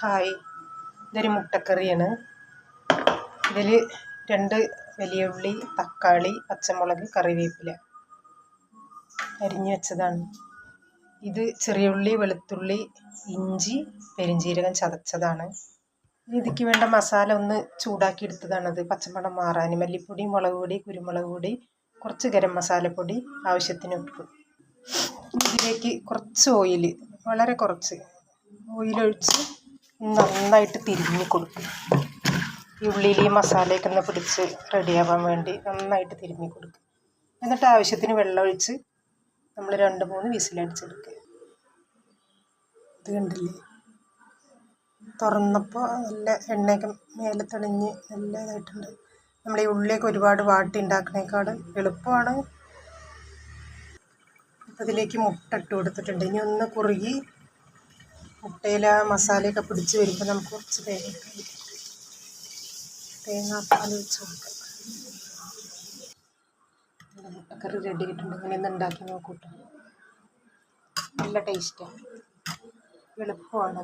Hi, ഇതൊരു മുട്ടക്കറിയാണ്. ഇതിൽ 2 വലിയ ഉള്ളി, തക്കാളി, പച്ചമുളക്, കറിവേപ്പില അരിഞ്ഞു വെച്ചതാണ്. ഇത് ചെറിയ ഉള്ളി, വെളുത്തുള്ളി, ഇഞ്ചി, പെരിഞ്ജീരകം ചതച്ചതാണ്. ഇതിക്ക് വേണ്ട മസാല ഒന്ന് ചൂടാക്കി എടുത്തതാണത്, പച്ചമണം മാറാൻ. മല്ലിപ്പൊടി, മുളക് പൊടി, കുരുമുളക് പൊടി, കുറച്ച് ഗരം മസാലപ്പൊടി, ആവശ്യത്തിന് ഉപ്പ്. ഇതിലേക്ക് കുറച്ച് ഓയിൽ, വളരെ കുറച്ച് ഓയിലൊഴിച്ച് നന്നായിട്ട് തിരുമ്മി കൊടുക്കും. ഈ ഉള്ളിയിൽ ഈ മസാലയൊക്കെ ഒന്ന് പിടിച്ച് റെഡിയാവാൻ വേണ്ടി നന്നായിട്ട് തിരുമ്മി കൊടുക്കും. എന്നിട്ട് ആവശ്യത്തിന് വെള്ളമൊഴിച്ച് നമ്മൾ 2-3 വിസിലടിച്ചെടുക്കുക. ഇത് കണ്ടില്ലേ, തുറന്നപ്പോൾ നല്ല എണ്ണയൊക്കെ മേലെ തെളിഞ്ഞ് നല്ല ഇതായിട്ടുണ്ട്. നമ്മൾ ഈ ഉള്ളിയൊക്കെ ഒരുപാട് വാട്ടി ഉണ്ടാക്കണേക്കാളും എളുപ്പമാണ്. അപ്പോൾ ഇതിലേക്ക് മുട്ട ഇട്ട് കൊടുത്തിട്ടുണ്ട്. ഇനി ഒന്ന് കുറുകി മുട്ടയിൽ ആ മസാലയൊക്കെ പിടിച്ച് വരുമ്പോൾ നമുക്ക് കുറച്ച് തേങ്ങാപ്പാൽ വെച്ച് കൊടുക്കാം. മുട്ടക്കറി റെഡി ആയിട്ടുണ്ട്. ഇങ്ങനെ ഒന്ന് ഉണ്ടാക്കി നോക്കൂട്ടോ, നല്ല ടേസ്റ്റാണ്, എളുപ്പമാണ്.